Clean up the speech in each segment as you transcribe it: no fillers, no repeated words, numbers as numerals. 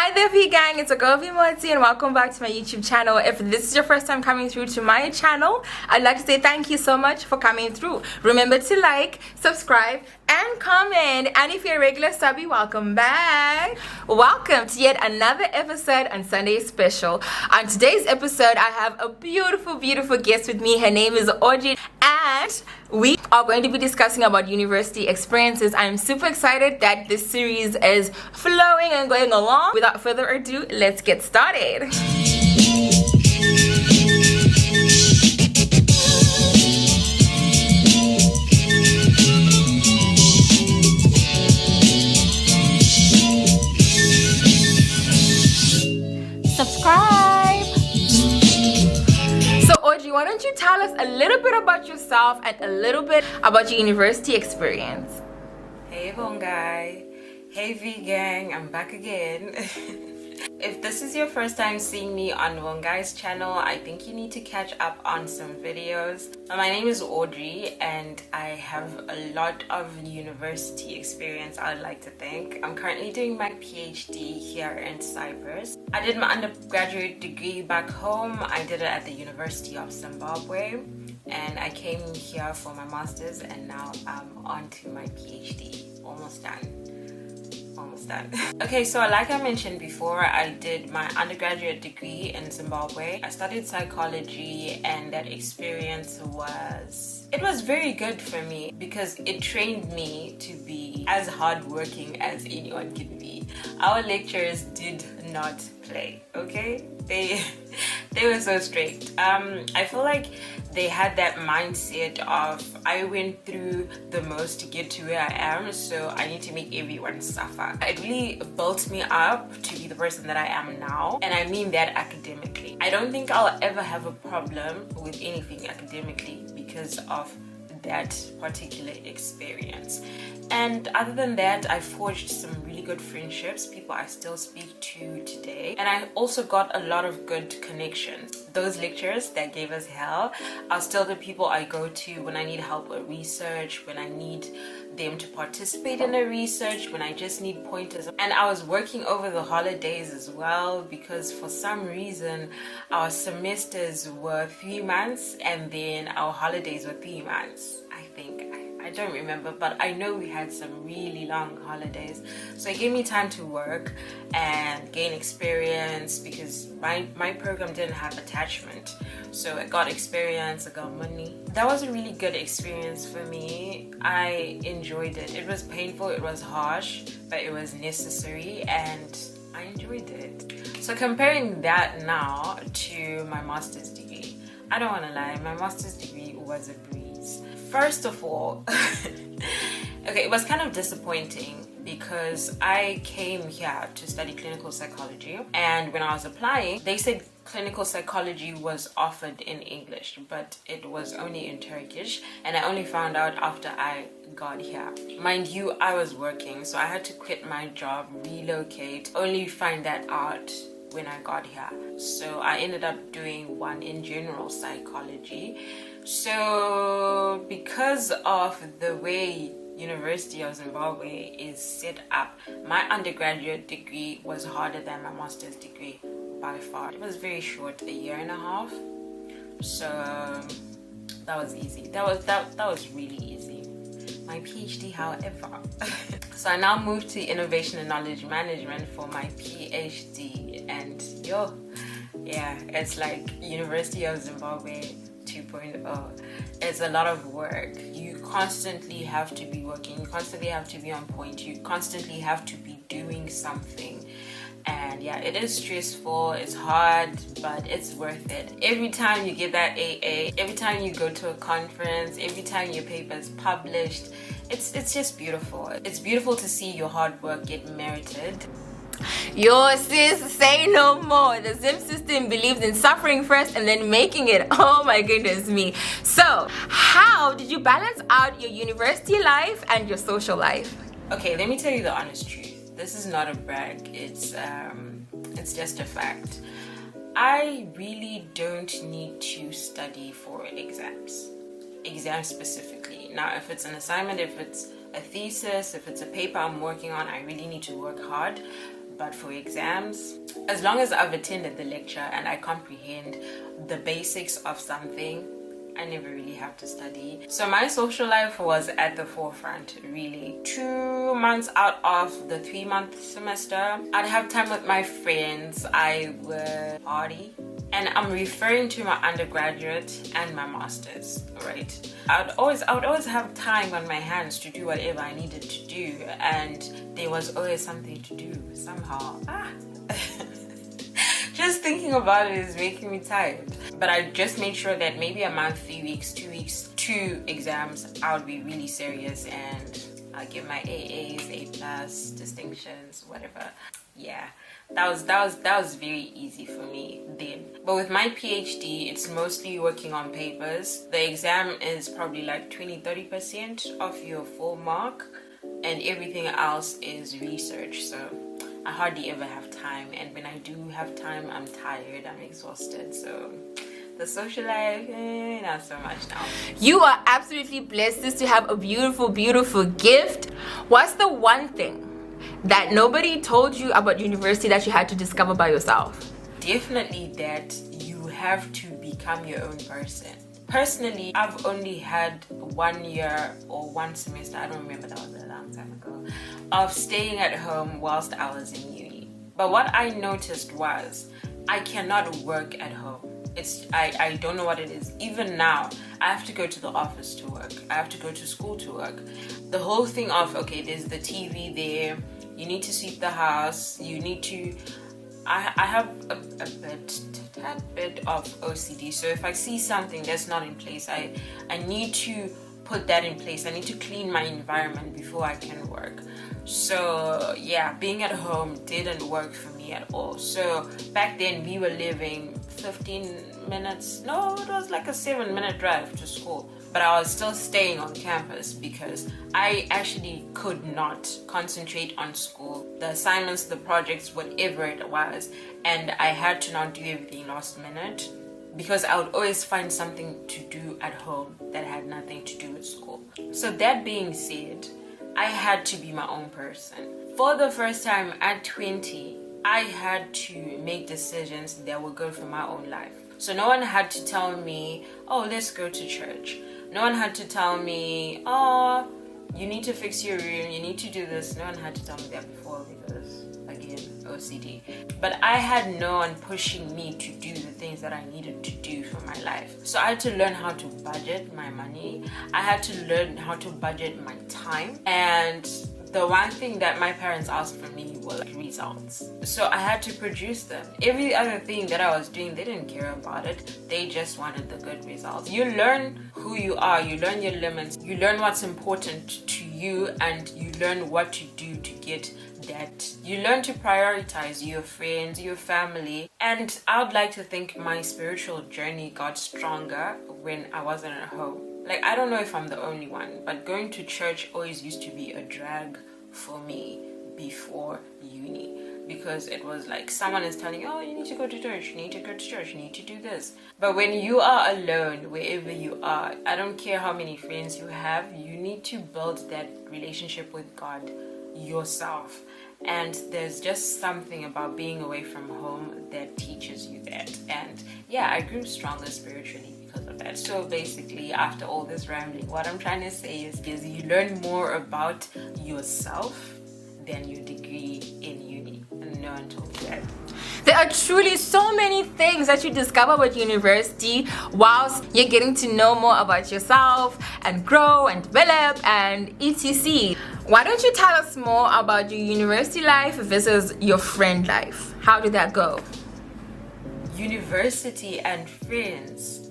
Hi there, Vee Gang, it's a girl Motsi, and welcome back to my YouTube channel. If this is your first time coming through to my channel, I'd like to say thank you so much for coming through. Remember to like, subscribe, and comment. And if you're a regular subby, welcome back. Welcome to yet another episode on Sunday Special. On today's episode, I have a beautiful guest with me. Her name is Audrey, and we are going to be discussing about university experiences. I'm super excited that this series is flowing and going along. Without further ado, let's get started. Subscribe. So Audrey, why don't you tell us a little bit about yourself and a little bit about your university experience? Hey Vongai, hey Vee Gang, I'm back again. If this is your first time seeing me on Vongai's channel, I think you need to catch up on some videos. My name is Audrey and I have a lot of university experience, I would like to think. I'm currently doing my PhD here in Cyprus. I did my undergraduate degree back home. I did it at the University of Zimbabwe, and I came here for my master's, and now I'm on to my PhD. Almost done. Okay, so like I mentioned before, I did my undergraduate degree in Zimbabwe. I studied psychology, and that experience was very good for me because it trained me to be as hardworking as anyone can be. Our lecturers did not play, okay? They were so strict. I feel like they had that mindset of, I went through the most to get to where I am, so I need to make everyone suffer. It really built me up to be the person that I am now, and I mean that academically. I don't think I'll ever have a problem with anything academically because of that particular experience. And other than that, I forged some really good friendships, people I still speak to today, and I also got a lot of good connections. Those lecturers that gave us hell are still the people I go to when I need help with research, when I need them to participate in a research, when I just need pointers. And I was working over the holidays as well because for some reason our semesters were 3 months and then our holidays were 3 months, I think. I don't remember, but I know we had some really long holidays, so it gave me time to work and gain experience because my program didn't have attachment, so I got experience, I got money. That was a really good experience for me. I enjoyed it. It was painful, it was harsh, but it was necessary and I enjoyed it. So comparing that now to my master's degree, I don't want to lie, my master's degree was a breeze. First of all, okay, it was kind of disappointing because I came here to study clinical psychology, and when I was applying, they said clinical psychology was offered in English, but it was only in Turkish, and I only found out after I got here. Mind you, I was working, so I had to quit my job, relocate, only find that out when I got here. So I ended up doing one in general psychology. So because of the way University of Zimbabwe is set up, my undergraduate degree was harder than my master's degree by far. It was very short, 1.5 years. So that was easy. That was really easy. My PhD, however. So I now moved to innovation and knowledge management for my PhD, and yeah, it's like University of Zimbabwe 2.0. It's a lot of work. You constantly have to be working, you constantly have to be on point, you constantly have to be doing something. And yeah, it is stressful, it's hard, but it's worth it. Every time you get that AA, every time you go to a conference, every time your paper is published, it's just beautiful. It's beautiful to see your hard work get merited. Yo sis, say no more. The Zim system believes in suffering first and then making it. Oh my goodness me. So how did you balance out your university life and your social life? Okay, let me tell you the honest truth. This is not a brag, it's just a fact. I really don't need to study for exams specifically. Now, if it's an assignment, if it's a thesis, if it's a paper I'm working on, I really need to work hard. But for exams, as long as I've attended the lecture and I comprehend the basics of something, I never really have to study. So my social life was at the forefront, really. 2 months out of the 3-month semester, I'd have time with my friends. I would party. And I'm referring to my undergraduate and my master's, right? I would always have time on my hands to do whatever I needed to do, and there was always something to do somehow. Just thinking about it is making me tired. But I just made sure that maybe a month, 3 weeks, 2 weeks, 2 exams, I would be really serious and I'll get my AAs, A+, distinctions, whatever. Yeah, that was very easy for me then. But with my PhD, it's mostly working on papers. The exam is probably like 20-30% of your full mark, and everything else is research. So I hardly ever have time, and when I do have time, I'm tired, I'm exhausted. So the social life, not so much now. You are absolutely blessed to have a beautiful, beautiful gift. What's the one thing that nobody told you about university that you had to discover by yourself? Definitely that you have to become your own person. Personally, I've only had 1 year or 1 semester, I don't remember, that was a long time ago, of staying at home whilst I was in uni. But what I noticed was I cannot work at home. I don't know what it is. Even now, I have to go to the office to work. I have to go to school to work. The whole thing of, okay, there's the TV there, you need to sweep the house, you need to... I have a tad bit of OCD, so if I see something that's not in place, I need to put that in place. I need to clean my environment before I can work. So yeah, being at home didn't work for me at all. So back then we were living 15 minutes, no, it was like a 7-minute drive to school, but I was still staying on campus because I actually could not concentrate on school, the assignments, the projects, whatever it was, and I had to not do everything last minute because I would always find something to do at home that had nothing to do with school. So that being said, I had to be my own person. For the first time at 20, I had to make decisions that were good for my own life. So no one had to tell me, oh, let's go to church. No one had to tell me, oh, you need to fix your room, you need to do this. No one had to tell me that before because, again, OCD. But I had no one pushing me to do the things that I needed to do for my life. So I had to learn how to budget my money. I had to learn how to budget my time. And the one thing that my parents asked from me were like results. So I had to produce them. Every other thing that I was doing, they didn't care about it. They just wanted the good results. You learn who you are, you learn your limits, you learn what's important to you, and you learn what to do to get that. You learn to prioritize your friends, your family. And I would like to think my spiritual journey got stronger when I wasn't at home. Like, I don't know if I'm the only one, but going to church always used to be a drag for me before uni, because it was like someone is telling you, oh, you need to go to church, you need to go to church, you need to do this. But when you are alone, wherever you are, I don't care how many friends you have, you need to build that relationship with God yourself. And there's just something about being away from home that teaches you that. And yeah, I grew stronger spiritually because of that. So basically, after all this rambling, what I'm trying to say is you learn more about yourself than your degree in uni. And no one told you that. There are truly so many things that you discover with university whilst you're getting to know more about yourself and grow and develop and etc. Why don't you tell us more about your university life versus your friend life? How did that go? University and friends.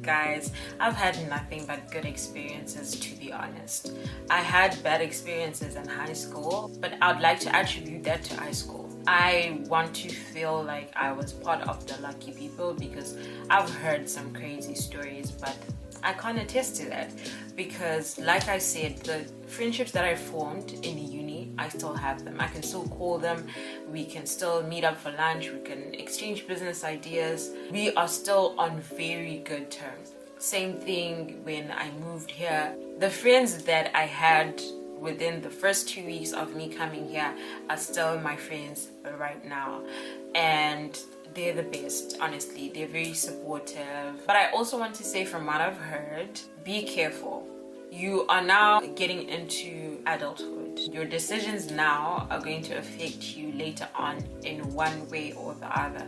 Guys, I've had nothing but good experiences, to be honest. I had bad experiences in high school, but I'd like to attribute that to high school. I want to feel like I was part of the lucky people because I've heard some crazy stories, but I can't attest to that because, like I said, the friendships that I formed in the uni, I still have them. I can still call them. We can still meet up for lunch. We can exchange business ideas. We are still on very good terms. Same thing when I moved here. The friends that I had within the first 2 weeks of me coming here are still my friends right now, and they're the best. Honestly, they're very supportive. But I also want to say, from what I've heard, be careful. You are now getting into adulthood. Your decisions now are going to affect you later on in one way or the other.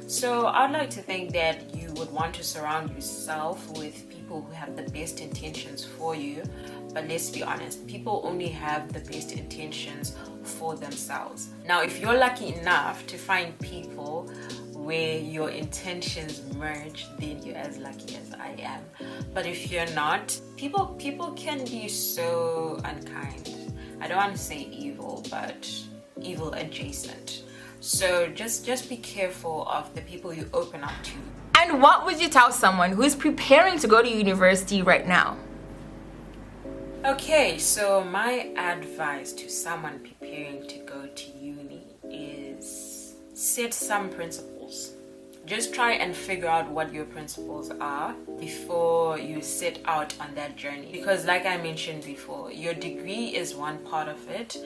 So I'd like to think that you would want to surround yourself with people who have the best intentions for you. But let's be honest, people only have the best intentions for themselves. Now, if you're lucky enough to find people where your intentions merge, then you're as lucky as I am. But if you're not, people can be so unkind. I don't want to say evil, but evil adjacent. So just be careful of the people you open up to. And what would you tell someone who is preparing to go to university right now? Okay, so my advice to someone preparing to go to uni is set some principles. Just try and figure out what your principles are before you set out on that journey. Because like I mentioned before, your degree is one part of it,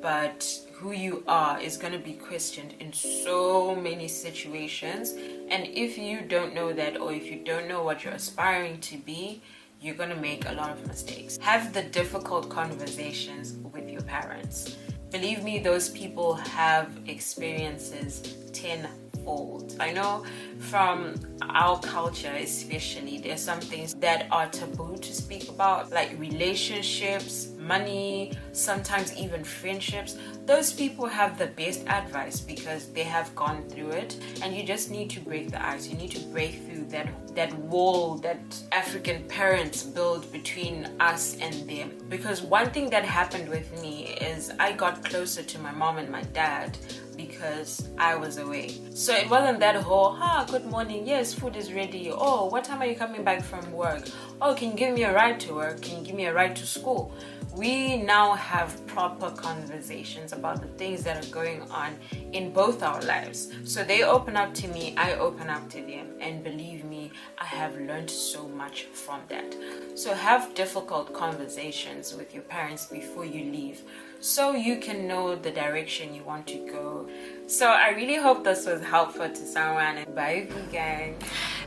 but who you are is going to be questioned in so many situations. And if you don't know that, or if you don't know what you're aspiring to be, you're going to make a lot of mistakes. Have the difficult conversations with your parents. Believe me, those people have experiences tenfold. I know from our culture especially, there's some things that are taboo to speak about, like relationships, money, sometimes even friendships. Those people have the best advice because they have gone through it, and you just need to break the ice. You need to break through that wall that African parents build between us and them. Because one thing that happened with me is I got closer to my mom and my dad because I was away. So it wasn't that whole, good morning, yes, food is ready. Oh, what time are you coming back from work? Oh, can you give me a ride to work? Can you give me a ride to school? We now have proper conversations about the things that are going on in both our lives. So they open up to me, I open up to them, and believe me, I have learned so much from that. So have difficult conversations with your parents before you leave, so you can know the direction you want to go. So I really hope this was helpful to someone. Bye, Vee Gang.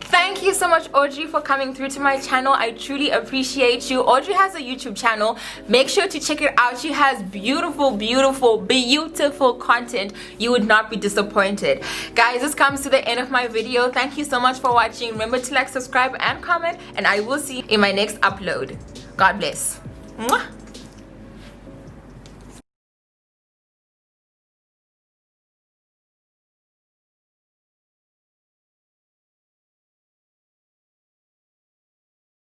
Thank you so much, Audrey, for coming through to my channel. I truly appreciate you. Audrey has a YouTube channel. Make sure to check it out. She has beautiful content. You would not be disappointed. Guys, this comes to the end of my video. Thank you so much for watching. Remember to like, subscribe, and comment, and I will see you in my next upload. God bless. Mwah.